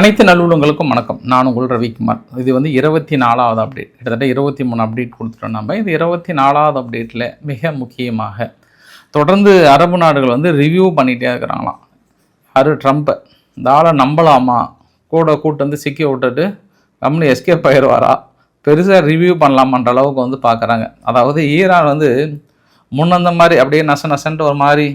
அனைத்து நல்லுள்ளங்களுக்கும் வணக்கம். நான் உங்கள் ரவிக்குமார். இது 24வது அப்டேட். கிட்டத்தட்ட 23 அப்டேட் கொடுத்துட்டோம் நம்ம. இது 24வது அப்டேட்டில் மிக முக்கியமாக தொடர்ந்து அரபு நாடுகள் ரிவ்யூ பண்ணிகிட்டே இருக்கிறாங்களாம். யார்? ட்ரம்ப்பை. இந்த ஆளை நம்பலாமா? கூட்டு சிக்கி விட்டுட்டு கம்பெனி எஸ்கேப் ஆயிடுவாரா? பெருசாக ரிவ்யூ பண்ணலாமான்ற அளவுக்கு பார்க்குறாங்க. அதாவது ஈரான் முன்னந்த மாதிரி அப்படியே நசன்ட்டு ஒரு மாதிரி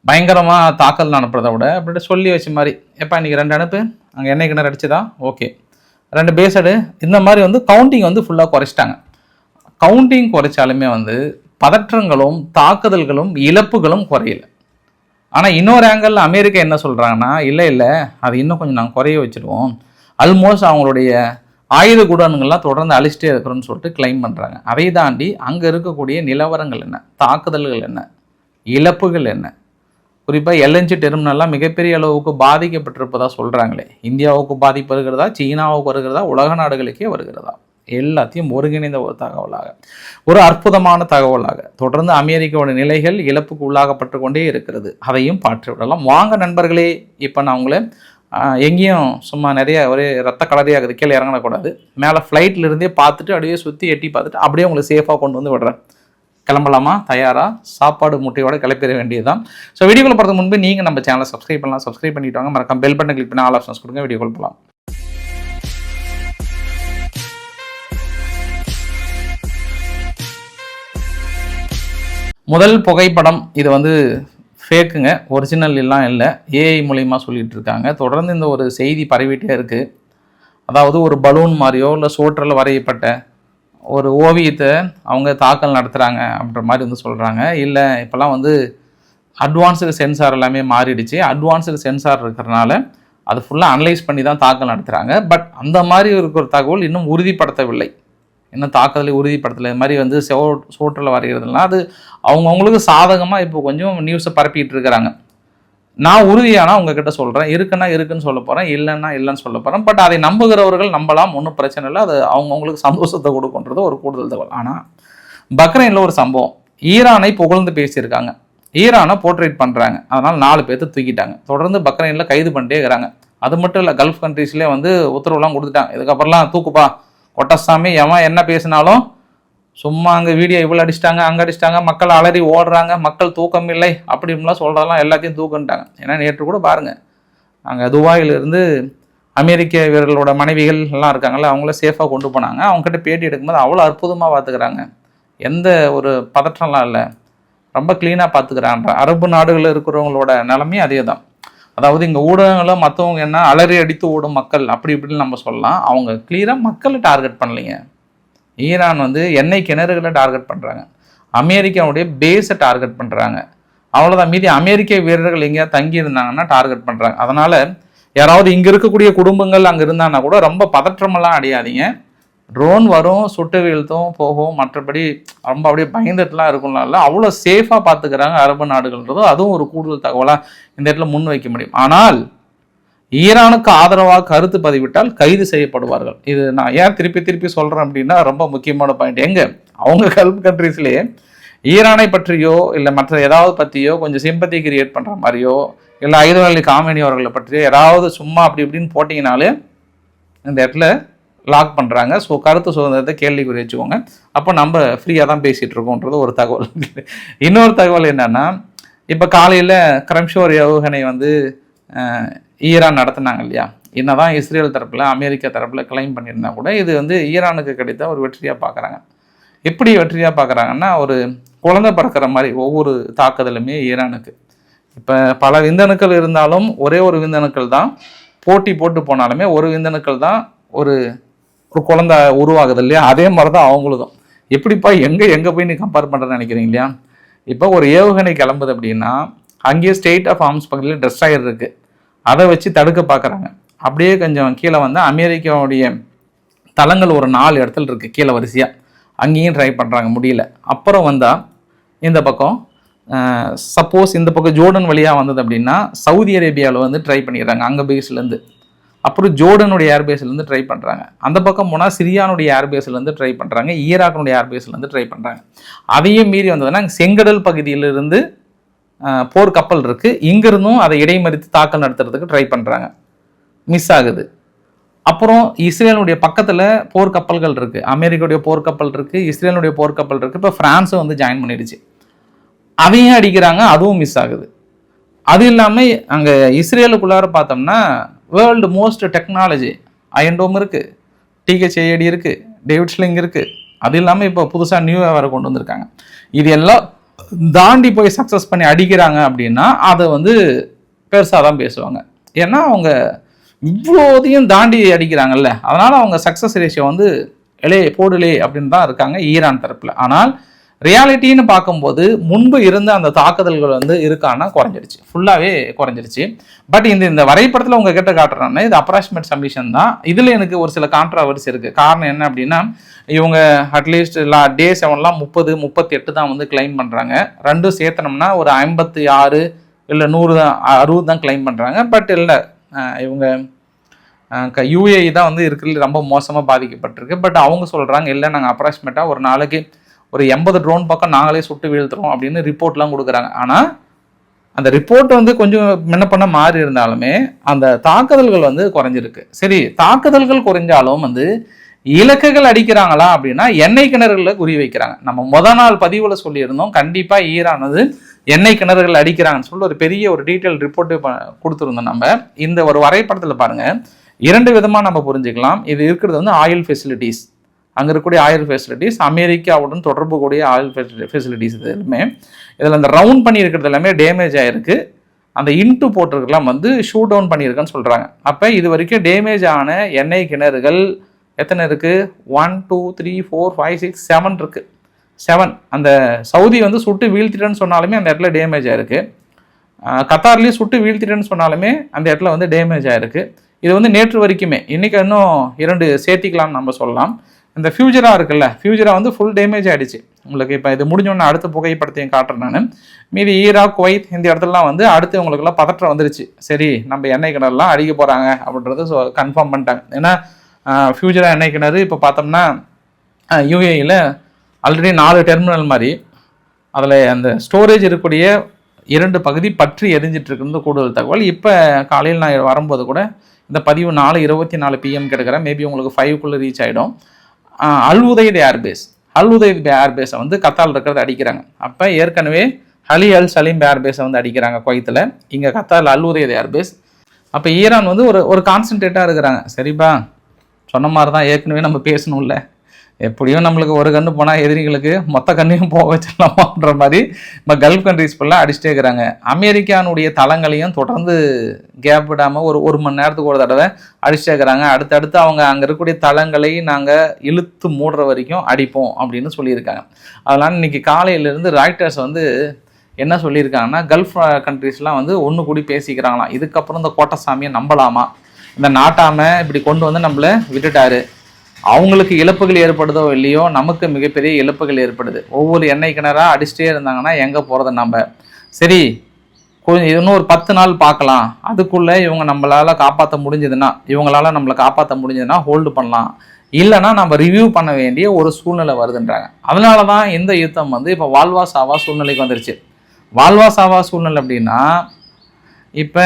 பயங்கரமாக தாக்கல் அனுப்புறதை விட அப்படி சொல்லி வச்ச மாதிரி, எப்போ இன்றைக்கி 2 அனுப்பு, அங்கே எண்ணெய் கிணறு அடிச்சுதா, ஓகே 2 பேசடு, இந்த மாதிரி கவுண்டிங் ஃபுல்லாக குறைச்சிட்டாங்க. கவுண்டிங் குறைச்சாலுமே பதற்றங்களும் தாக்குதல்களும் இழப்புகளும் குறையல. ஆனால் இன்னொரு ஆங்கிளில் அமெரிக்கா என்ன சொல்கிறாங்கன்னா, இல்லை அது இன்னும் கொஞ்சம் நாங்கள் குறைய வச்சுருவோம், ஆல்மோஸ்ட் அவங்களுடைய ஆயுத குடோன்கள்லாம் தொடர்ந்து அழிச்சிட்டே இருக்கிறோன்னு சொல்லிட்டு கிளைம் பண்ணுறாங்க. அதை தாண்டி அங்கே இருக்கக்கூடிய நிலவரங்கள் என்ன, தாக்குதல்கள் என்ன, இழப்புகள் என்ன, குறிப்பாக எல்என்ஜி டெர்மினல்லாம் மிகப்பெரிய அளவுக்கு பாதிக்கப்பட்டிருப்பதாக சொல்கிறாங்களே. இந்தியாவுக்கு பாதிப்பு வருகிறதா, சீனாவுக்கு வருகிறதா, உலக நாடுகளுக்கே வருகிறதா, எல்லாத்தையும் ஒருங்கிணைந்த ஒரு தகவலாக, ஒரு அற்புதமான தகவலாக தொடர்ந்து அமெரிக்காவோட நிலைகள் இழப்புக்கு உள்ளாகப்பட்டு கொண்டே இருக்கிறது. அதையும் பாற்றி விடலாம். வாங்க நண்பர்களே, இப்போ நான் உங்களை எங்கேயும் சும்மா நிறைய ஒரே ரத்த கலரியாகுது கீழே இறங்கக்கூடாது, மேலே ஃப்ளைட்டில் இருந்தே பார்த்துட்டு அப்படியே சுற்றி எட்டி பார்த்துட்டு அப்படியே உங்களை சேஃபாக கொண்டு விடுறேன். கிளம்பலாமா? தயாரா? சாப்பாடு முட்டையோட கிளப்பிட வேண்டியதுதான். ஸோ வீடியோக்குள்ள போகிறதுக்கு முன்பு நீங்கள் நம்ம சேனலை சப்ஸ்கிரைப் பண்ணலாம். சப்ஸ்கிரைப் பண்ணிட்டு வாங்க. மறக்காம பெல் பட்டன் கிளிக் பண்ணி ஆல் ஆப்ஷன்ஸ் கொடுங்க. வீடியோக்குள்ள போகலாம். முதல் புகைப்படம் இது ஃபேக்குங்க, ஒரிஜினல் எல்லாம் இல்லை, ஏஐ மூலிமா சொல்லிட்டு இருக்காங்க. தொடர்ந்து இந்த ஒரு செய்தி பரவிட்டே இருக்குது. அதாவது ஒரு பலூன் மாதிரியோ இல்லை சோற்றில் வரையப்பட்ட ஒரு ஓவியத்தை அவங்க தாக்கல் நடத்துகிறாங்க அப்படின்ற மாதிரி சொல்கிறாங்க. இல்லை இப்போல்லாம் அட்வான்ஸ்டு சென்சார் எல்லாமே மாறிடுச்சு. அட்வான்ஸ்டு சென்சார் இருக்கிறனால அது ஃபுல்லாக அனலைஸ் பண்ணி தான் தாக்கல் நடத்துகிறாங்க. பட் அந்த மாதிரி இருக்கிற தகவல் இன்னும் உறுதிப்படுத்தவில்லை, இன்னும் தாக்குதலை உறுதிப்படுத்தலை. இது மாதிரி சோற்றில் வரைகிறதுலாம் அது அவங்கவுங்களுக்கு சாதகமாக இப்போ கொஞ்சம் நியூஸை பரப்பிட்டு இருக்கிறாங்க. நான் உறுதியானா உங்ககிட்ட சொல்கிறேன், இருக்குன்னா இருக்குன்னு சொல்ல போகிறேன், இல்லைன்னா இல்லைன்னு சொல்ல போகிறேன். பட் அதை நம்புகிறவர்கள் நம்பலாம், ஒன்றும் பிரச்சனை இல்லை. அது அவங்கவுங்களுக்கு சந்தோஷத்தை கொடுக்குன்றது ஒரு கூடுதல் தகவல். ஆனால் பக்ரைனில் ஒரு சம்பவம், ஈரானை புகழ்ந்து பேசியிருக்காங்க, ஈரானை போர்ட்ரேட் பண்ணுறாங்க, அதனால் 4 பேர்த்து தூக்கிட்டாங்க. தொடர்ந்து பக்ரைனில் கைது பண்ணிட்டே இருக்கிறாங்க. அது மட்டும் இல்லை, கல்ஃப் கண்ட்ரீஸ்லேயே உத்தரவுலாம் கொடுத்துட்டாங்க, இதுக்கப்புறம்லாம் தூக்குப்பா கொட்டசாமி, எவன் என்ன பேசினாலும் சும்மா அங்கே வீடியோ இவ்வளோ அடிச்சிட்டாங்க, அங்கே அடிச்சிட்டாங்க, மக்கள் அலறி ஓடுறாங்க, மக்கள் தூக்கம் இல்லை அப்படின்லாம் சொல்கிறதெல்லாம் எல்லாத்தையும் தூக்குன்ட்டாங்க. ஏன்னா நேற்று கூட பாருங்கள், அங்கே துபாயிலிருந்து அமெரிக்க வீரர்களோட மனைவிகள் எல்லாம் இருக்காங்கல்ல, அவங்கள சேஃபாக கொண்டு போனாங்க. அவங்ககிட்ட பேட்டி எடுக்கும்போது அவ்வளோ அற்புதமாக பார்த்துக்கிறாங்க, எந்த ஒரு பதற்றம்லாம் இல்லை, ரொம்ப க்ளீனாக பார்த்துக்கிறாங்க. அரபு நாடுகளில் இருக்கிறவங்களோட நிலைமையும் அதே தான். அதாவது இங்கே ஊடகங்களும் மற்றவங்க என்ன அலறி அடித்து ஓடும் மக்கள் அப்படி இப்படின்னு நம்ம சொல்லலாம். அவங்க கிளியராக மக்களை டார்கெட் பண்ணலைங்க. ஈரான் எண்ணெய் கிணறுகளை டார்கெட் பண்ணுறாங்க, அமெரிக்காவுடைய பேஸை டார்கெட் பண்ணுறாங்க, அவ்வளோதான். மீதி அமெரிக்க வீரர்கள் எங்கேயாவது தங்கி இருந்தாங்கன்னா டார்கெட் பண்ணுறாங்க. அதனால் யாராவது இங்கே இருக்கக்கூடிய குடும்பங்கள் அங்கே இருந்தாங்கன்னா கூட ரொம்ப பதற்றமெல்லாம் அடையாதீங்க. ட்ரோன் வரும், சுட்டு வீழ்த்தும், போகும், மற்றபடி ரொம்ப அப்படியே பயந்துட்டுலாம் இருக்கும்ல, அவ்வளோ சேஃபாக பார்த்துக்கிறாங்க அரபு நாடுகள்ன்றதோ அதுவும் ஒரு கூடுதல் தகவலாக இந்த இடத்துல முன் வைக்க முடியும். ஆனால் ஈரானுக்கு ஆதரவாக கருத்து பதிவிட்டால் கைது செய்யப்படுவார்கள். இது நான் ஏன் திருப்பி சொல்கிறேன் அப்படின்னா ரொம்ப முக்கியமான பாயிண்ட். எங்கே அவங்க கல்ஃப் கண்ட்ரீஸ்லேயே ஈரானை பற்றியோ இல்லை மற்ற ஏதாவது பற்றியோ கொஞ்சம் சிம்பத்தி கிரியேட் பண்ணுற மாதிரியோ இல்லை ஐதர் காமெனி அவர்களை பற்றியோ ஏதாவது சும்மா அப்படி இப்படின்னு போட்டிங்கனாலே இந்த இடத்துல லாக் பண்ணுறாங்க. ஸோ கருத்து சுதந்திரத்தை கேள்விக்குறி வச்சுக்கோங்க. அப்போ நம்ம ஃப்ரீயாக தான் பேசிகிட்டு இருக்கோன்றது ஒரு தகவல். இன்னொரு தகவல் என்னென்னா, இப்போ காலையில் கிரம்ஷோர் ஏவுகணை ஈரான் நடத்தினாங்க இல்லையா, என்னதான் இஸ்ரேல் தரப்பில் அமெரிக்கா தரப்பில் கிளைம் பண்ணியிருந்தா கூட இது ஈரானுக்கு கிடைத்த ஒரு வெற்றியாக பார்க்குறாங்க. எப்படி வெற்றியாக பார்க்குறாங்கன்னா, ஒரு குழந்தை பறக்கிற மாதிரி ஒவ்வொரு தாக்குதலுமே ஈரானுக்கு. இப்போ பல விந்தணுக்கள் இருந்தாலும் ஒரே ஒரு விந்தணுக்கள் தான் போட்டி போட்டு போனாலுமே ஒரு விந்தணுக்கள் தான் ஒரு குழந்தை உருவாகுது இல்லையா, அதே மாதிரி தான் அவங்களும். எப்படிப்பா எங்கே போய் நீ கம்பேர் பண்ணுறேன்னு நினைக்கிறீங்க இல்லையா. இப்போ ஒரு ஏவுகணை கிளம்புது அப்படின்னா அங்கேயே ஸ்டேட் ஆஃப் ஆர்ம்ஸ் பக்கத்தில் டெஸ்ட்ராயர் இருக்குது, அதை வச்சு தடுக்க பார்க்குறாங்க. அப்படியே கொஞ்சம் கீழே அமெரிக்காவுடைய தளங்கள் ஒரு 4 இடத்துல இருக்குது கீழே வரிசையாக, அங்கேயும் ட்ரை பண்ணுறாங்க, முடியல. அப்புறம் இந்த பக்கம் சப்போஸ் இந்த பக்கம் ஜோர்டன் வழியாக வந்தது அப்படின்னா சவுதி அரேபியாவில் ட்ரை பண்ணிடுறாங்க அங்கே பேஸ்லேருந்து. அப்புறம் ஜோர்டனுடைய ஏர்பேஸ்லேருந்து ட்ரை பண்ணுறாங்க. அந்த பக்கம் போனால் சிரியானுடைய ஏர்பேஸ்லேருந்து ட்ரை பண்ணுறாங்க, ஈராக்கினுடைய ஏர்பேஸ்லேருந்து ட்ரை பண்ணுறாங்க. அதையும் மீறி வந்ததுன்னா செங்கடல் பகுதியிலிருந்து போர் கப்பல் இருக்குது, இங்கிருந்தும் அதை இடைமறித்து தாக்கல் நடத்துறதுக்கு ட்ரை பண்ணுறாங்க, மிஸ் ஆகுது. அப்புறம் இஸ்ரேலுடைய பக்கத்தில் போர்க்கப்பல்கள் இருக்குது, அமெரிக்காவுடைய போர்க்கப்பல் இருக்குது, இஸ்ரேலுடைய போர்க்கப்பல் இருக்குது. இப்போ ஃப்ரான்ஸும் வந்து ஜாயின் பண்ணிடுச்சு. அதையும் அடிக்கிறாங்க, அதுவும் மிஸ் ஆகுது. அது இல்லாமல் அங்கே இஸ்ரேலுக்குள்ளார பார்த்தோம்னா வேர்ல்டு மோஸ்ட் டெக்னாலஜி அயன்டோம் இருக்குது, டிஹெச்ஏடி இருக்குது, டேவிட் ஸ்லிங் இருக்குது. அது இல்லாமல் இப்போ புதுசாக நியூவாக வேறு கொண்டு வந்திருக்காங்க. இது எல்லாம் தாண்டி போய் சக்ஸஸ் பண்ணி அடிக்கிறாங்க அப்படின்னா அதை வந்து பெருசாக தான் பேசுவாங்க. ஏன்னா அவங்க இவ்வளோதையும் தாண்டி அடிக்கிறாங்கல்ல, அதனால் அவங்க சக்ஸஸ் ரேஷியோ வந்து போடலே அப்படின்னு தான் இருக்காங்க ஈரான் தரப்பில். ஆனால் ரியாலிட்டின்னு பார்க்கும்போது முன்பு இருந்த அந்த தாக்குதல்கள் வந்து இருக்கான்னா குறைஞ்சிருச்சு, ஃபுல்லாகவே குறைஞ்சிருச்சு. பட் இந்த வரைபடத்தில் உங்கள் கிட்ட காட்டுறாங்கன்னா இது அப்ராக்சிமேட் சப்மிஷன் தான். இதில் எனக்கு ஒரு சில கான்ட்ராவர்சி இருக்குது. காரணம் என்ன அப்படின்னா, இவங்க அட்லீஸ்ட் டே 7 38 தான் வந்து கிளைம் பண்ணுறாங்க. ரெண்டும் சேர்த்தனோம்னா ஒரு 56 இல்லை 100 தான் 60 தான் கிளைம் பண்ணுறாங்க. பட் இல்லை, இவங்க யூஏஇ தான் வந்து இருக்கிறது ரொம்ப மோசமாக பாதிக்கப்பட்டிருக்கு. பட் அவங்க சொல்கிறாங்க இல்லை, நாங்கள் அப்ராக்சிமேட்டாக ஒரு நாளைக்கு ஒரு 80 ட்ரோன் பக்கம் நாங்களே சுட்டு வீழ்த்துறோம் அப்படின்னு ரிப்போர்ட்லாம் கொடுக்குறாங்க. ஆனால் அந்த ரிப்போர்ட் வந்து கொஞ்சம் முன்ன பண்ண மாறி இருந்தாலுமே அந்த தாக்குதல்கள் வந்து குறைஞ்சிருக்கு. சரி, தாக்குதல்கள் குறைஞ்சாலும் வந்து இலக்குகள் அடிக்கிறாங்களா அப்படின்னா எண்ணெய் கிணறுகளை குறி வைக்கிறாங்க. நம்ம நாள் பதிவில் சொல்லியிருந்தோம், கண்டிப்பாக ஈரான் வந்து எண்ணெய் கிணறுகள் அடிக்கிறாங்கன்னு சொல்லி ஒரு பெரிய ஒரு டீட்டெயில் ரிப்போர்ட்டு கொடுத்துருந்தோம். நம்ம இந்த ஒரு வரைபடத்தில் பாருங்கள், 2 விதமாக நம்ம புரிஞ்சுக்கலாம். இது இருக்கிறது வந்து ஆயில் ஃபெசிலிட்டிஸ், அங்கே இருக்கக்கூடிய ஆயில் ஃபெசிலிட்டிஸ், அமெரிக்காவுடன் தொடர்பு கூடிய ஆயில் ஃபெசிலிட்டிஸ். இது எல்லாமே இதில் அந்த ரவுண்ட் பண்ணி இருக்கிறது எல்லாமே டேமேஜ் ஆகிருக்கு. அந்த இன்ட்டு போட்டிருக்கலாம் வந்து ஷூட் டவுன் பண்ணியிருக்குன்னு சொல்கிறாங்க. அப்போ இது வரைக்கும் டேமேஜ் ஆன எண்ணெய் கிணறுகள் எத்தனை இருக்குது? 1 2 3 4 5 6 7 இருக்குது. 7. அந்த சவுதி வந்து சுட்டு வீழ்த்திட்டேன்னு சொன்னாலுமே அந்த இடத்துல டேமேஜ் ஆகிருக்கு. கத்தார்லேயும் சுட்டு வீழ்த்திட்டேன்னு சொன்னாலுமே அந்த இடத்துல வந்து டேமேஜ் ஆகிருக்கு. இது வந்து நேற்று வரைக்குமே, இன்றைக்கி இன்னும் 2 சேர்த்திக்கலாம்னு நம்ம சொல்லலாம். இந்த ஃபியூச்சராக இருக்குல்ல, ஃபியூச்சராக வந்து ஃபுல் டேமேஜ் ஆகிடுச்சு உங்களுக்கு. இப்போ இது முடிஞ்சோடனே அடுத்த புகைப்படத்தையும் காட்டுறேன் நான். மீதி ஈராக், குவைத் இந்த இடத்துலலாம் வந்து அடுத்து உங்களுக்குலாம் பதற்றம் வந்துருச்சு. சரி, நம்ம எண்ணெய் கிணறுலாம் அடிக்க போகிறாங்க அப்படின்றது கன்ஃபார்ம் பண்ணிட்டாங்க. ஏன்னா ஃபியூச்சராக எண்ணெய் கிணறு இப்போ பார்த்தோம்னா யூஏஇயில் ஆல்ரெடி 4 டெர்மினல் மாதிரி அதில் அந்த ஸ்டோரேஜ் இருக்கக்கூடிய 2 பகுதி பற்றி எரிஞ்சிட்டு இருக்கிறது கூடுதல் தகவல். இப்போ காலையில் நான் வரும்போது கூட இந்த பதிவு 4:24 PM கிடைக்கிறேன். மேபி உங்களுக்கு 5க்குள்ளே ரீச் ஆகிடும். அல் உதைத் ஏர்பேஸ், அல் உதைத் ஏர்பேஸை வந்து கத்தாரில் இருக்கிறத அடிக்கிறாங்க. அப்போ ஏற்கனவே அலி அல் சலீம் ஏர்பேஸை வந்து அடிக்கிறாங்க குவைத்தில், இங்கே கத்தாரில் அல் உதைத் ஏர்பேஸ். அப்போ ஈரான் வந்து ஒரு கான்சன்ட்ரேட்டாக இருக்கிறாங்க. சரிப்பா, சொன்ன மாதிரி தான் ஏற்கனவே நம்ம பேசணும்ல, எப்படியும் நம்மளுக்கு ஒரு கன்று போனால் எதிரிகளுக்கு மொத்த கண்ணையும் போக வச்சிடலாமான்ற மாதிரி இப்போ கல்ஃப் கண்ட்ரிஸ் ஃபுல்லாக அடிச்சுட்டே இருக்கிறாங்க. அமெரிக்கானுடைய தளங்களையும் தொடர்ந்து கேப் விடாமல் ஒரு மணி நேரத்துக்கு ஒரு தடவை அடிச்சுட்டே இருக்கிறாங்க. அடுத்தடுத்து அவங்க அங்கே இருக்கக்கூடிய தளங்களை நாங்கள் இழுத்து மூடுற வரைக்கும் அடிப்போம் அப்படின்னு சொல்லியிருக்காங்க. அதனால் இன்றைக்கி காலையிலேருந்து ராய்டர்ஸ் வந்து என்ன சொல்லியிருக்காங்கன்னா, கல்ஃப் கண்ட்ரிஸ்லாம் வந்து ஒன்று கூடி பேசிக்கிறாங்களாம். இதுக்கப்புறம் இந்த கோட்டசாமியை நம்பலாமா, இந்த நாட்டாமை இப்படி கொண்டு வந்து நம்மளை விட்டுட்டாரு, அவங்களுக்கு இழப்புகள் ஏற்படுதோ இல்லையோ நமக்கு மிகப்பெரிய இழப்புகள் ஏற்படுது. ஒவ்வொரு எண்ணெய் கிணறாக அடிச்சுட்டே இருந்தாங்கன்னா எங்கே போகிறது நம்ம? சரி, இன்னும் ஒரு 10 நாள் பார்க்கலாம், அதுக்குள்ளே இவங்க நம்மளால் காப்பாற்ற முடிஞ்சதுன்னா, இவங்களால் நம்மளை காப்பாற்ற முடிஞ்சதுன்னா ஹோல்டு பண்ணலாம், இல்லைனா நம்ம ரிவ்யூ பண்ண வேண்டிய ஒரு சூழ்நிலை வருதுன்றாங்க. அதனால தான் இந்த யுத்தம் வந்து இப்போ வாழ்வா சாவா சூழ்நிலைக்கு வந்துருச்சு. வாழ்வா சாவா சூழ்நிலை அப்படின்னா இப்போ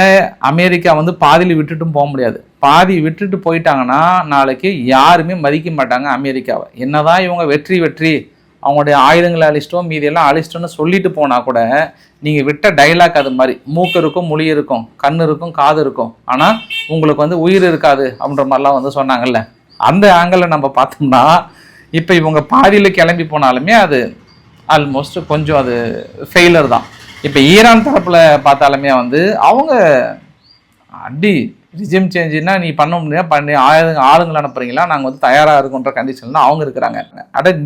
அமெரிக்கா வந்து பாதியில் விட்டுட்டும் போக முடியாது. பாதி விட்டுட்டு போயிட்டாங்கன்னா நாளைக்கு யாருமே மதிக்க மாட்டாங்க அமெரிக்காவை. என்னதான் இவங்க வெற்றி அவங்களுடைய ஆயுதங்களை அழிச்சிட்டோம் மீதியெல்லாம் அழிச்சிட்டோன்னு சொல்லிட்டு போனால் கூட நீங்கள் விட்ட டைலாக் அது மாதிரி, மூக்கு இருக்கும், மொழி இருக்கும், கண் இருக்கும், காது இருக்கும், ஆனால் உங்களுக்கு வந்து உயிர் இருக்காது அப்படின்ற மாதிரிலாம் வந்து சொன்னாங்கல்ல. அந்த ஆங்கிளில் நம்ம பார்த்தோம்னா இப்போ இவங்க பாதியில் கிளம்பி போனாலுமே அது ஆல்மோஸ்ட் கொஞ்சம் அது ஃபெயிலர் தான். இப்போ ஈரான் தரப்பில் பார்த்தாலுமே வந்து அவங்க ரிஜிம் சேஞ்சுன்னா நீ பண்ண முடியாது, பண்ணி ஆளுங்களை அனுப்புறீங்களா, நாங்கள் வந்து தயாராக இருக்குன்ற கண்டிஷன் தான் அவங்க இருக்கிறாங்க.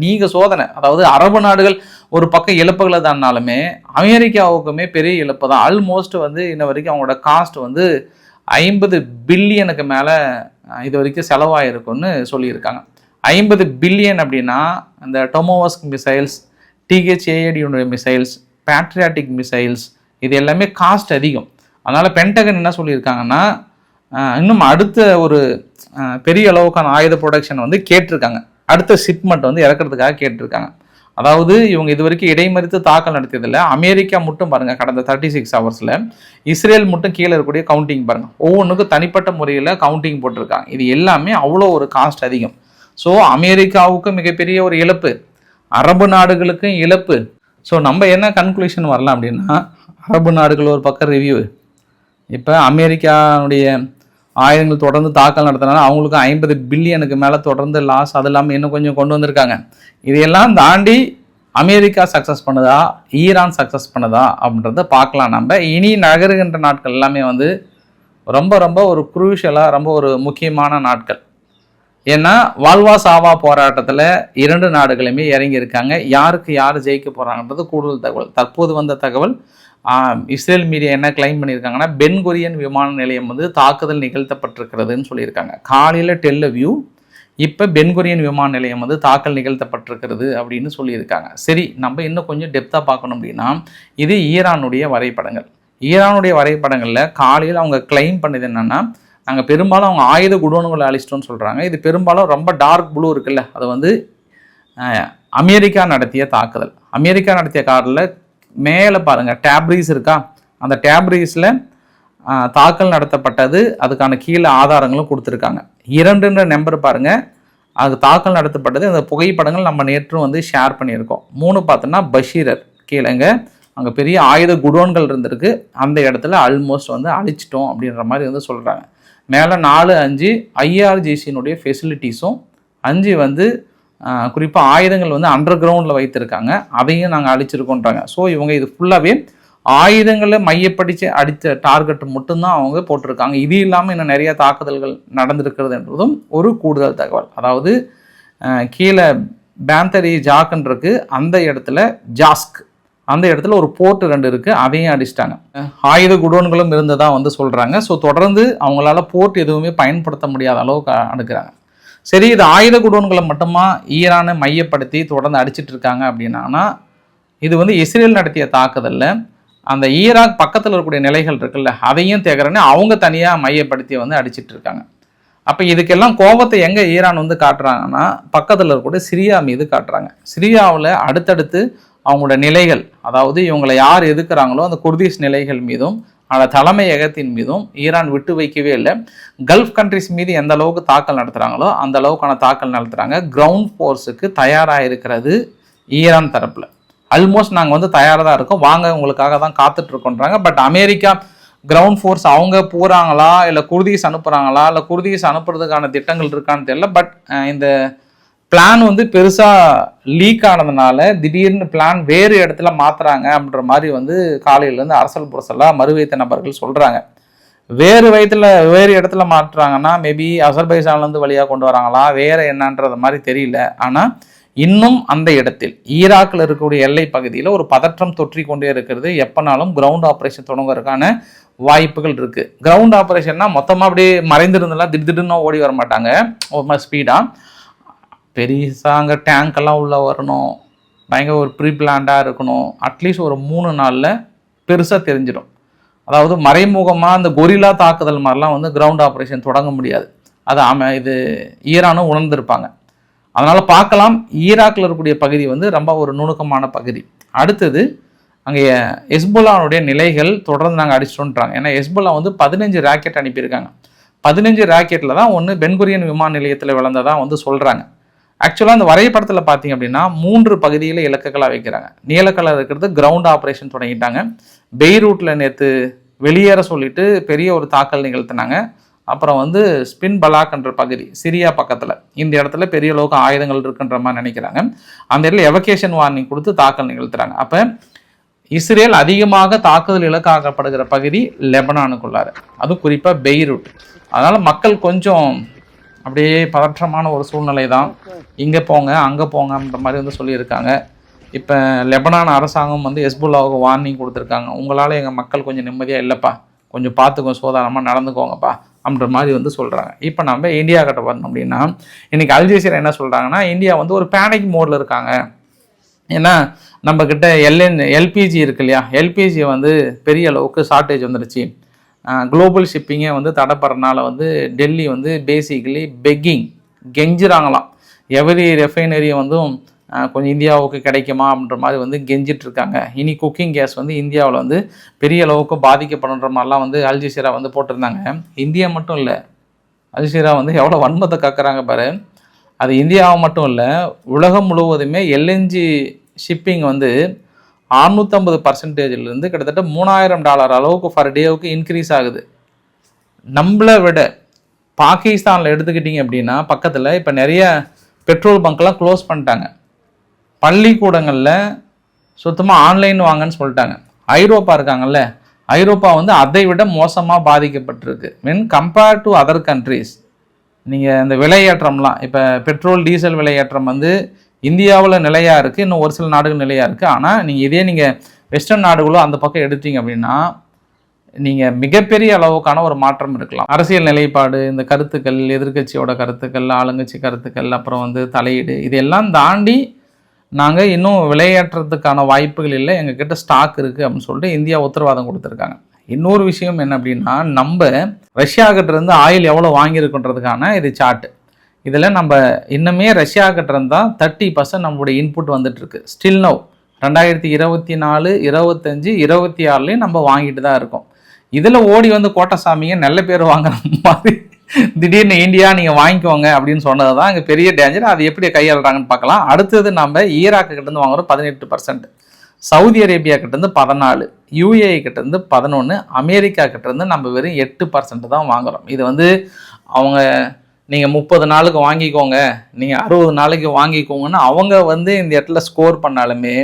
நீங்கள் சோதனை, அதாவது அரபு நாடுகள் ஒரு பக்கம் இழப்புகளை தான்னாலுமே அமெரிக்காவுக்குமே பெரிய இழப்பு தான். ஆல்மோஸ்ட் வந்து இன்ன வரைக்கும் அவங்களோட காஸ்ட் வந்து 50 பில்லியனுக்கு மேலே இது வரைக்கும் செலவாயிருக்குன்னு சொல்லியிருக்காங்க. 50 பில்லியன் அப்படின்னா அந்த டொமோவாஸ்க் மிசைல்ஸ், டிஹெச்ஏடியுடைய மிசைல்ஸ், பேட்ரியாட்டிக் மிசைல்ஸ், இது எல்லாமே காஸ்ட் அதிகம். அதனால் பென்டகன் என்ன சொல்லியிருக்காங்கன்னா, இன்னும் அடுத்த ஒரு பெரிய அளவுக்கான ஆயுத ப்ரொடக்ஷன் வந்து கேட்டிருக்காங்க, அடுத்த ஷிப்மெண்ட் வந்து இறக்கிறதுக்காக கேட்டிருக்காங்க. அதாவது இவங்க இது வரைக்கும் இடைமறித்து தாக்கல் நடத்தியதில்லை. அமெரிக்கா மட்டும் பாருங்கள் கடந்த 36 ஹவர்ஸில், இஸ்ரேல் மட்டும் கீழே இருக்கக்கூடிய கவுண்டிங் பாருங்கள், ஒவ்வொன்றுக்கும் தனிப்பட்ட முறையில் கவுண்டிங் போட்டிருக்காங்க. இது எல்லாமே அவ்வளோ ஒரு காஸ்ட் அதிகம். ஸோ அமெரிக்காவுக்கு மிகப்பெரிய ஒரு இழப்பு, அரபு நாடுகளுக்கும் இழப்பு. ஸோ நம்ம என்ன கன்க்ளூஷன் வரலாம் அப்படின்னா, அரபு நாடுகள் ஒரு பக்கம் ரிவ்யூ, இப்போ அமெரிக்காவுடைய ஆயுதங்கள் தொடர்ந்து தாக்கல் நடத்தினால அவங்களுக்கு 50 பில்லியனுக்கு மேலே தொடர்ந்து லாஸ், அது இல்லாமல் இன்னும் கொஞ்சம் கொண்டு வந்திருக்காங்க. இதையெல்லாம் தாண்டி அமெரிக்கா சக்ஸஸ் பண்ணுதா, ஈரான் சக்ஸஸ் பண்ணுதா அப்படின்றத பார்க்கலாம். நம்ம இனி நகருகின்ற நாட்கள் எல்லாமே வந்து ரொம்ப ரொம்ப ஒரு குரூஷியலாக, ரொம்ப ஒரு முக்கியமான நாட்கள். ஏன்னா வாழ்வா சாவா போராட்டத்தில் 2 நாடுகளுமே இறங்கியிருக்காங்க. யாருக்கு யார் ஜெயிக்க போகிறாங்கன்றது கூடுதல் தகவல். தற்போது வந்த தகவல், இஸ்ரேல் மீடியா என்ன கிளைம் பண்ணியிருக்காங்கன்னா, பென்குரியன் விமான நிலையம் வந்து தாக்குதல் நிகழ்த்தப்பட்டிருக்கிறதுன்னு சொல்லியிருக்காங்க. காலையில் டெல் அவிவ், இப்போ பென்குரியன் விமான நிலையம் வந்து தாக்கல் நிகழ்த்தப்பட்டிருக்கிறது அப்படின்னு சொல்லியிருக்காங்க. சரி, நம்ம இன்னும் கொஞ்சம் டெப்த்தாக பார்க்கணும் அப்படின்னா, இது ஈரானுடைய வரைபடங்கள். ஈரானுடைய வரைபடங்களில் காலையில் அவங்க கிளைம் பண்ணது என்னென்னா, நாங்கள் பெரும்பாலும் அவங்க ஆயுத குடோன்களை அழிச்சிட்டோன்னு சொல்கிறாங்க. இது பெரும்பாலும் ரொம்ப டார்க் ப்ளூ இருக்குல்ல, அது வந்து அமெரிக்கா நடத்திய தாக்குதல். அமெரிக்கா நடத்திய காரில் மேலே பாருங்கள் டேப்ரீஸ் இருக்கா, அந்த டேப்ரீஸில் தாக்கல் நடத்தப்பட்டது, அதுக்கான கீழே ஆதாரங்களும் கொடுத்துருக்காங்க. 2ன்ற நம்பர் பாருங்கள், அது தாக்கல் நடத்தப்பட்டது. அந்த புகைப்படங்கள் நம்ம நேற்றும் வந்து ஷேர் பண்ணியிருக்கோம். 3 பார்த்தோன்னா பஷீரர் கீழேங்க, அங்கே பெரிய ஆயுத குடோன்கள் இருந்திருக்கு, அந்த இடத்துல ஆல்மோஸ்ட் வந்து அழிச்சிட்டோம் அப்படின்ற மாதிரி வந்து சொல்கிறாங்க. மேலே 4, 5 ஐஆர்ஜிசியினுடைய ஃபெசிலிட்டிஸும், 5 வந்து குறிப்பாக ஆயுதங்கள் வந்து அண்டர் கிரவுண்டில் வைத்திருக்காங்க, அதையும் நாங்கள் அழிச்சிருக்கோன்றாங்க. ஸோ இவங்க இது ஃபுல்லாகவே ஆயுதங்களை மையப்படித்து அடித்த டார்கெட் மட்டும்தான் அவங்க போட்டிருக்காங்க. இது இல்லாமல் இன்னும் நிறைய தாக்குதல்கள் நடந்திருக்கிறது என்றதும் ஒரு கூடுதல் தகவல். அதாவது கீழே பேந்தரி ஜாக்குன்றிருக்கு, அந்த இடத்துல ஜாஸ்க், அந்த இடத்துல ஒரு போர்ட் 2 இருக்குது, அதையும் அடிச்சிட்டாங்க. ஆயுத குடோன்களும் இருந்ததாக வந்து சொல்கிறாங்க. ஸோ தொடர்ந்து அவங்களால போர்ட் எதுவுமே பயன்படுத்த முடியாத அளவுக்கு அடுக்கிறாங்க. சரி, இது ஆயுத குடோன்களை மட்டுமா ஈரானை மையப்படுத்தி தொடர்ந்து அடிச்சிட்டு இருக்காங்க அப்படின்னா, இது வந்து இஸ்ரேல் நடத்திய தாக்குதலில் அந்த ஈராக் பக்கத்தில் இருக்கக்கூடிய நிலைகள் இருக்குல்ல, அதையும் தேக்கிறேன்னு அவங்க தனியாக மையப்படுத்தி வந்து அடிச்சிட்டு இருக்காங்க. அப்போ இதுக்கெல்லாம் கோபத்தை எங்கே ஈரான் வந்து காட்டுறாங்கன்னா, பக்கத்தில் இருக்கக்கூடிய சிரியா மீது காட்டுறாங்க. சிரியாவில் அடுத்தடுத்து அவங்களோட நிலைகள், அதாவது இவங்களை யார் எதுக்குறாங்களோ அந்த குர்திஷ் நிலைகள் மீதும் அந்த தலைமையகத்தின் மீதும் ஈரான் விட்டு வைக்கவே இல்லை. கல்ஃப் கண்ட்ரிஸ் மீது எந்த அளவுக்கு தாக்கல் நடத்துகிறாங்களோ அந்த அளவுக்கான தாக்கல் நடத்துகிறாங்க. கிரவுண்ட் ஃபோர்ஸுக்கு தயாராக இருக்கிறது ஈரான் தரப்பில். ஆல்மோஸ்ட் நாங்கள் வந்து தயாராக தான் இருக்கோம், வாங்க உங்களுக்காக தான் காத்துட்ருக்கோன்றாங்க. பட் அமெரிக்கா கிரவுண்ட் ஃபோர்ஸ் அவங்க போகிறாங்களா, இல்லை குர்திஷ் அனுப்புகிறாங்களா, இல்லை குர்திஷ் அனுப்புறதுக்கான திட்டங்கள் இருக்கான்னு தெரியல. பட் இந்த பிளான் வந்து பெருசாக லீக் ஆனதுனால திடீர்னு பிளான் வேறு இடத்துல மாற்றுறாங்க அப்படின்ற மாதிரி வந்து காலையிலேருந்து அரசல் புரசலாக மறுவைத்த நபர்கள் சொல்கிறாங்க. வேறு இடத்துல மாற்றுறாங்கன்னா மேபி அசர்பைஜான்லேருந்து வழியாக கொண்டு வராங்களா, வேறு என்னன்றது மாதிரி தெரியல. ஆனால் இன்னும் அந்த இடத்தில் ஈராக்கில் இருக்கக்கூடிய எல்லை பகுதியில் ஒரு பதற்றம் தொற்றி கொண்டே இருக்கிறது. எப்போனாலும் கிரவுண்ட் ஆப்ரேஷன் தொடங்குறதுக்கான வாய்ப்புகள் இருக்குது. கிரவுண்ட் ஆப்ரேஷன்னா மொத்தமாக அப்படியே மறைந்திருந்தெல்லாம் திடீர்னு ஓடி வர மாட்டாங்க, ஒரு மாதிரி ஸ்பீடாக பெருசாக அங்கே டேங்க்கெல்லாம் உள்ளே வரணும், பயங்கர ஒரு ப்ரீ பிளான்டாக இருக்கணும். அட்லீஸ்ட் ஒரு 3 நாளில் பெருசாக தெரிஞ்சிடும். அதாவது மறைமுகமாக அந்த கொரில்லா தாக்குதல் மாதிரிலாம் வந்து கிரவுண்ட் ஆப்ரேஷன் தொடங்க முடியாது. அது இது ஈரானும் உணர்ந்திருப்பாங்க. அதனால் பார்க்கலாம். ஈராக்கில் இருக்கக்கூடிய பகுதி வந்து ரொம்ப ஒரு நுணுக்கமான பகுதி. அடுத்தது அங்கே ஹெஸ்புல்லாவுடைய நிலைகள் தொடர்ந்து நாங்கள் அடிச்சிட்டோன்றாங்க. ஏன்னா ஹெஸ்புல்லா வந்து 15 ராக்கெட் அனுப்பியிருக்காங்க. 15 ராக்கெட்டில் தான் ஒன்று பென்குரியன் விமான நிலையத்தில் விழுந்ததாக வந்து சொல்கிறாங்க. ஆக்சுவலாக அந்த வரைபடத்தில் பார்த்தீங்க அப்படின்னா 3 பகுதியில் இலக்குகளாக வைக்கிறாங்க. நீலக்கலர் இருக்கிறது கிரவுண்ட் ஆப்ரேஷன் தொடங்கிட்டாங்க. பெய்ரூட்டில் நேற்று வெளியேற சொல்லிட்டு பெரிய ஒரு தாக்கல் நிகழ்த்தினாங்க. அப்புறம் வந்து ஸ்பின் பலாக் என்ற பகுதி சிரியா பக்கத்தில், இந்த இடத்துல பெரிய அளவுக்கு ஆயுதங்கள் இருக்குன்ற மாதிரி நினைக்கிறாங்க. அந்த இடத்துல எவகேஷன் வார்னிங் கொடுத்து தாக்கல் நிகழ்த்துறாங்க. அப்போ இஸ்ரேல் அதிகமாக தாக்குதல் இலக்காக்கப்படுகிற பகுதி லெபனானுக்குள்ளார, அதுவும் குறிப்பாக பெய்ரூட். அதனால் மக்கள் கொஞ்சம் அப்படியே பதற்றமான ஒரு சூழ்நிலை தான். இங்கே போங்க அங்கே போங்கன்ற மாதிரி வந்து சொல்லியிருக்காங்க. இப்போ லெபனான் அரசாங்கம் வந்து ஹெஸ்புல்லாவுக்கு வார்னிங் கொடுத்துருக்காங்க, உங்களால் எங்கள் மக்கள் கொஞ்சம் நிம்மதியாக இல்லைப்பா, கொஞ்சம் பார்த்துக்கோ, சோதானமாக நடந்துக்கோங்கப்பா அப்படின்ற மாதிரி வந்து சொல்கிறாங்க. இப்போ நம்ம இந்தியா கிட்ட வரணும் அப்படின்னா, இன்றைக்கி அல்ஜசீரா என்ன சொல்கிறாங்கன்னா, இந்தியா வந்து ஒரு பேனிக் மோடில் இருக்காங்க. ஏன்னா நம்மக்கிட்ட எல்பிஜி இருக்கு இல்லையா, எல்பிஜி வந்து பெரிய அளவுக்கு ஷார்ட்டேஜ் வந்துடுச்சு. குளோபல் ஷிப்பிங்கை வந்து தடைப்படுறதுனால வந்து டெல்லி வந்து பேசிக்கலி கெஞ்சுறாங்களாம். எவரி ரெஃபைனரியை வந்து கொஞ்சம் இந்தியாவுக்கு கிடைக்குமா அப்படின்ற மாதிரி வந்து கெஞ்சிட்டு இருக்காங்க. இனி குக்கிங் கேஸ் வந்து இந்தியாவில் வந்து பெரிய அளவுக்கு பாதிக்கப்படுன்ற மாதிரிலாம் வந்து அல் ஜசீரா வந்து போட்டிருந்தாங்க. இந்தியா மட்டும் இல்லை, அல் ஜசீரா வந்து எவ்வளோ வன்மத்தை கக்குறாங்க பாரு. அது இந்தியாவை மட்டும் இல்லை, உலகம் முழுவதுமே எல்என்ஜி ஷிப்பிங் வந்து 650% கிட்டத்தட்ட $3000 அளவுக்கு பர் டேவுக்கு இன்க்ரீஸ் ஆகுது. நம்மளை விட பாகிஸ்தானில் எடுத்துக்கிட்டிங்க அப்படின்னா பக்கத்தில் இப்போ நிறைய பெட்ரோல் பங்க்லாம் க்ளோஸ் பண்ணிட்டாங்க. பள்ளிக்கூடங்களில் சுத்தமாக ஆன்லைன் வாங்கன்னு சொல்லிட்டாங்க. ஐரோப்பா இருக்காங்கல்ல, ஐரோப்பா வந்து அதை விட மோசமாக பாதிக்கப்பட்டிருக்கு. When compared to other countries. நீங்கள் இந்த விலையேற்றம்லாம், இப்போ பெட்ரோல் டீசல் விலையேற்றம் வந்து இந்தியாவில் நிலையாக இருக்குது, இன்னும் ஒரு சில நாடுகள் நிலையாக இருக்குது. ஆனால் நீங்கள் வெஸ்டர்ன் நாடுகளோ அந்த பக்கம் எடுத்தீங்க அப்படின்னா நீங்கள் மிகப்பெரிய அளவுக்கான ஒரு மாற்றம் இருக்கலாம். அரசியல் நிலைப்பாடு, இந்த கருத்துக்கள், எதிர்கட்சியோட கருத்துக்கள், ஆளுங்கட்சி கருத்துக்கள், அப்புறம் வந்து தலையீடு, இதெல்லாம் தாண்டி நாங்கள் இன்னும் விலையேற்றத்துக்கான வாய்ப்புகள் இல்லை, எங்ககிட்ட ஸ்டாக் இருக்குது அப்படின்னு சொல்லிட்டு இந்தியா உத்தரவாதம் கொடுத்துருக்காங்க. இன்னொரு விஷயம் என்ன அப்படின்னா, நம்ம ரஷ்யாக்கிட்டேருந்து ஆயில் எவ்வளோ வாங்கியிருக்குன்றதுக்கான இது சார்ட்டு. இதில் நம்ம இன்னுமே ரஷ்யாக்கிட்டேருந்து தான் 30% நம்மளுடைய இன்புட் வந்துட்டுருக்கு. ஸ்டில் நவ் 2024, 25, 26 நம்ம வாங்கிட்டு தான் இருக்கோம். இதில் ஓடி வந்து கோட்டசாமிங்க நல்ல பேர் வாங்குற மாதிரி திடீர்னு இந்தியா நீங்கள் வாங்கிக்கோங்க அப்படின்னு சொன்னது தான் இங்கே பெரிய டேஞ்சர். அது எப்படி கையாளுறாங்கன்னு பார்க்கலாம். அடுத்தது நம்ம ஈராக்கு கிட்டேருந்து வாங்குறோம் 18%, சவுதி அரேபியா கிட்டேருந்து 14, யூஏஇ கிட்டேருந்து 11, அமெரிக்கா கிட்டேருந்து நம்ம வெறும் 8% தான் வாங்குகிறோம். இது வந்து அவங்க நீங்கள் 30 நாளுக்கு வாங்கிக்கோங்க, நீங்கள் 60 நாளைக்கு வாங்கிக்கோங்கன்னு அவங்க வந்து இந்த இடத்துல ஸ்கோர் பண்ணாலுமே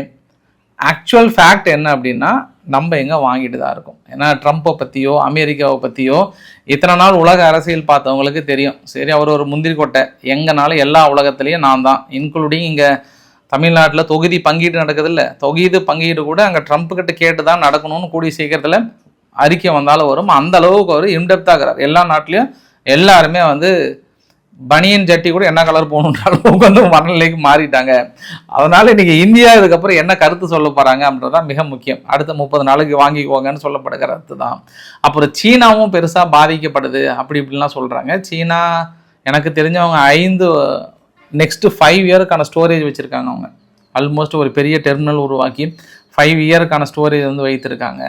ஆக்சுவல் ஃபேக்ட் என்ன அப்படின்னா நம்ம எங்கே வாங்கிட்டு தான் இருக்கோம். ஏன்னா ட்ரம்ப்பை பற்றியோ அமெரிக்காவை பற்றியோ இத்தனை நாள் உலக அரசியல் பார்த்தவங்களுக்கு தெரியும். சரி, அவர் ஒரு முந்திரி கொட்டை, எங்கனாலும் எல்லா உலகத்துலேயும் நான் தான், இன்க்ளூடிங் இங்கே தமிழ்நாட்டில் தொகுதி பங்கீடு நடக்குதில்ல, தொகுதி பங்கீடு கூட அங்கே ட்ரம்ப்புக்கிட்ட கேட்டு தான் நடக்கணும்னு கூடிய சீக்கிரத்தில் அறிக்கை வந்தாலும் வரும். அந்த அளவுக்கு அவர் இன்டெப்த்தாகிறார். எல்லா நாட்டிலையும் எல்லாருமே வந்து பனியன் ஜட்டி கூட என்ன கலர் போகணுன்ற அளவுக்கு வந்து மனநிலைக்கு மாறிட்டாங்க. அதனால் இன்றைக்கி இந்தியா இதுக்கப்புறம் என்ன கருத்து சொல்ல போகிறாங்க அப்படின்றதான் மிக முக்கியம். அடுத்த 30 நாளைக்கு வாங்கிக்குவாங்கன்னு சொல்லப்படுகிற கருத்து தான். அப்புறம் சீனாவும் பெருசாக பாதிக்கப்படுது அப்படி இப்படிலாம் சொல்கிறாங்க. சீனா எனக்கு தெரிஞ்சவங்க நெக்ஸ்ட்டு 5 இயருக்கான ஸ்டோரேஜ் வச்சுருக்காங்க. அவங்க ஆல்மோஸ்ட் ஒரு பெரிய டெர்மினல் உருவாக்கி 5 இயருக்கான ஸ்டோரேஜ் வந்து வைத்திருக்காங்க.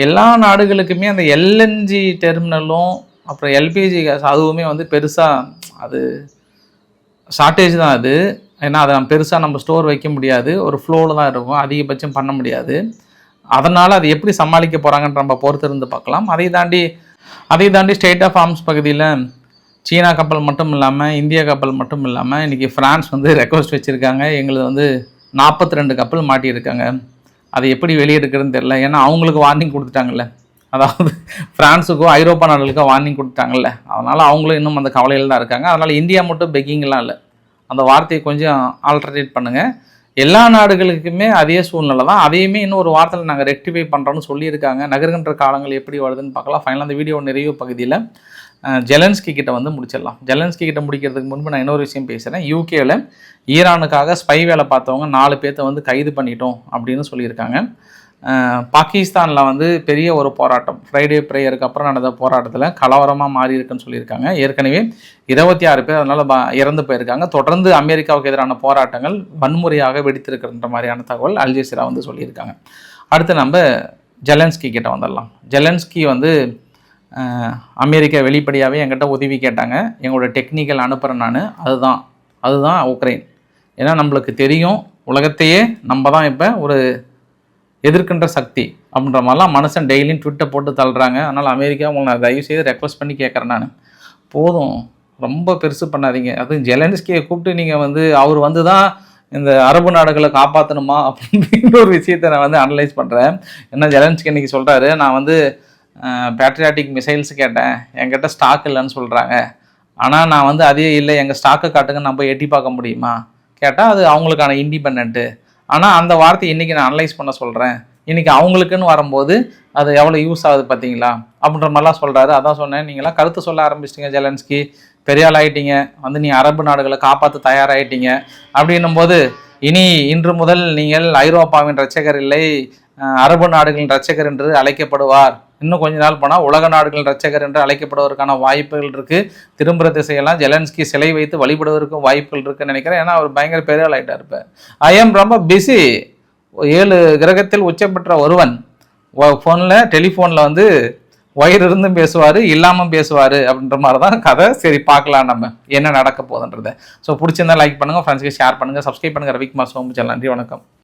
எல்லா நாடுகளுக்குமே அந்த எல்என்ஜி டெர்மினலும் அப்புறம் எல்பிஜி கேஸ் அதுவுமே வந்து பெருசாக அது ஷார்ட்டேஜ் தான் அது. ஏன்னா அதை பெருசாக நம்ம ஸ்டோர் வைக்க முடியாது, ஒரு ஃப்ளோவில் தான் இருக்கும், அதிகபட்சம் பண்ண முடியாது. அதனால் அது எப்படி சமாளிக்க போகிறாங்கன்ற நம்ம பொறுத்து இருந்து பார்க்கலாம். அதை தாண்டி ஸ்டேட் ஆஃப் ஆர்ம்ஸ் பகுதியில் சீனா கப்பல் மட்டும் இல்லாமல் இந்திய கப்பல் மட்டும் இல்லாமல் இன்றைக்கி ஃப்ரான்ஸ் வந்து ரெக்வஸ்ட் வச்சுருக்காங்க. எங்களுக்கு வந்து 42 கப்பல் மாட்டியிருக்காங்க, அதை எப்படி வெளியெடுக்கிறதுன்னு தெரில. ஏன்னா அவங்களுக்கு வார்னிங் கொடுத்துட்டாங்கல்ல, அதாவது ஃப்ரான்ஸுக்கோ ஐரோப்பா நாடுகளுக்கோ வார்னிங் கொடுத்துட்டாங்கல்ல, அதனால் அவங்களும் இன்னும் அந்த கவலையில் தான் இருக்காங்க. அதனால் இந்தியா மட்டும் பெக்கிங்லாம் இல்லை, அந்த வார்த்தையை கொஞ்சம் ஆல்டர்னேட் பண்ணுங்கள். எல்லா நாடுகளுக்குமே அதே சூழ்நிலை தான். அதையுமே இன்னும் ஒரு வாரத்தில் நாங்கள் ரெக்டிஃபை பண்ணுறோன்னு சொல்லியிருக்காங்க. நகர்கின்ற காலங்கள் எப்படி வருதுன்னு பார்க்கலாம். ஃபைனலாக அந்த வீடியோ நிறைவு பகுதியில் ஜெலன்ஸ்கி கிட்ட வந்து முடிச்சிடலாம். ஜெலன்ஸ்கி கிட்ட முடிக்கிறதுக்கு முன்பு நான் இன்னொரு விஷயம் பேசுகிறேன். யூகேவில் ஈரானுக்காக ஸ்பை வேலை பார்த்தவங்க 4 பேர்த்த வந்து கைது பண்ணிட்டோம் அப்படின்னு சொல்லியிருக்காங்க. பாகிஸ்தானில் வந்து பெரிய ஒரு போராட்டம், ஃப்ரைடே ப்ரேயருக்கு அப்புறம் நடந்த போராட்டத்தில் கலவரமாக மாறி இருக்குன்னு சொல்லியிருக்காங்க. ஏற்கனவே 26 பேர் அதனால் இறந்து போயிருக்காங்க. தொடர்ந்து அமெரிக்காவுக்கு எதிரான போராட்டங்கள் வன்முறையாக வெடித்திருக்கின்ற மாதிரியான தகவல் அல் ஜசீரா வந்து சொல்லியிருக்காங்க. அடுத்து நம்ம ஜெலன்ஸ்கி கிட்ட வந்துடலாம். ஜெலன்ஸ்கி வந்து அமெரிக்கா வெளிப்படையாகவே என்கிட்ட உதவி கேட்டாங்க, எங்களோட டெக்னிக்கல் அனுப்புகிறேன் நான், அதுதான் உக்ரைன். ஏன்னா நம்மளுக்கு தெரியும் உலகத்தையே நம்ம தான் இப்போ ஒரு எதிர்க்கின்ற சக்தி அப்படின்ற மாதிரிலாம் மனுஷன் டெய்லியும் ட்விட்டை போட்டு தள்ளுறாங்க. அதனால் அமெரிக்கா உங்களை நான் தயவுசெய்து ரெக்வஸ்ட் பண்ணி கேட்குறேன், நான் போதும் ரொம்ப பெருசு பண்ணாதீங்க. அதுவும் ஜெலன்ஸ்கியை கூப்பிட்டு நீங்கள் வந்து அவர் வந்து தான் இந்த அரபு நாடுகளை காப்பாற்றணுமா அப்படின்ற ஒரு விஷயத்தை நான் வந்து அனலைஸ் பண்ணுறேன். ஏன்னா ஜெலன்ஸ்கி இன்றைக்கி சொல்கிறாரு, நான் வந்து பேட்ரியாட்டிக் மிசைல்ஸ் கேட்டேன், என்கிட்ட ஸ்டாக் இல்லைன்னு சொல்கிறாங்க, ஆனால் நான் வந்து அதே இல்லை எங்கள் ஸ்டாக்கை காட்டுங்க நம்ம எட்டி பார்க்க முடியுமா கேட்டால் அது அவங்களுக்கான இண்டிபெண்ட்டு. ஆனால் அந்த வார்த்தை இன்றைக்கி நான் அனலைஸ் பண்ண சொல்கிறேன், இன்றைக்கி அவங்களுக்குன்னு வரும்போது அது எவ்வளோ யூஸ் ஆகுது பார்த்தீங்களா அப்படின்ற மாதிரிலாம் சொல்கிறாரு. அதான் சொன்னேன், நீங்களாம் கருத்து சொல்ல ஆரம்பிச்சிட்டிங்க ஜெலன்ஸ்கி, பெரிய ஆள் ஆகிட்டீங்க, வந்து நீ அரபு நாடுகளை காப்பாற்ற தயாராகிட்டீங்க. அப்படின்னும் போது இன்று முதல் நீங்கள் ஐரோப்பாவின் இரட்சகர் இல்லை, அரபு நாடுகளின் இரட்சகர் என்று அழைக்கப்படுவார், இன்னும் கொஞ்ச நாள் போனால் உலக நாடுகள் ரட்சகர் என்று அழைக்கப்படுவதற்கான வாய்ப்புகள் இருக்குது. திரும்புகிற திசையெல்லாம் ஜெலன்ஸ்கி சிலை வைத்து வழிபடுவதற்கும் வாய்ப்புகள் இருக்குன்னு நினைக்கிறேன். ஏன்னா அவர் பயங்கர பெரிய ஆள் ஆகிட்டார். இப்போ ஐ எம் ரொம்ப பிஸி, 7 கிரகத்தில் உச்சம் பெற்ற ஒருவன் ஃபோனில் டெலிஃபோனில் வந்து வயிறு இருந்தும் பேசுவார், இல்லாமல் பேசுவார் அப்படின்ற மாதிரி தான் கதை. சரி, பார்க்கலாம் நம்ம என்ன நடக்க போகுதுன்றதை. ஸோ பிடிச்சிருந்தா லைக் பண்ணுங்கள், ஃப்ரெண்ட்ஸ்க்கு ஷேர் பண்ணுங்கள், சப்ஸ்கிரைப் பண்ணுங்கள். ரவிக்குமார் சோமு சேனல். நன்றி, வணக்கம்.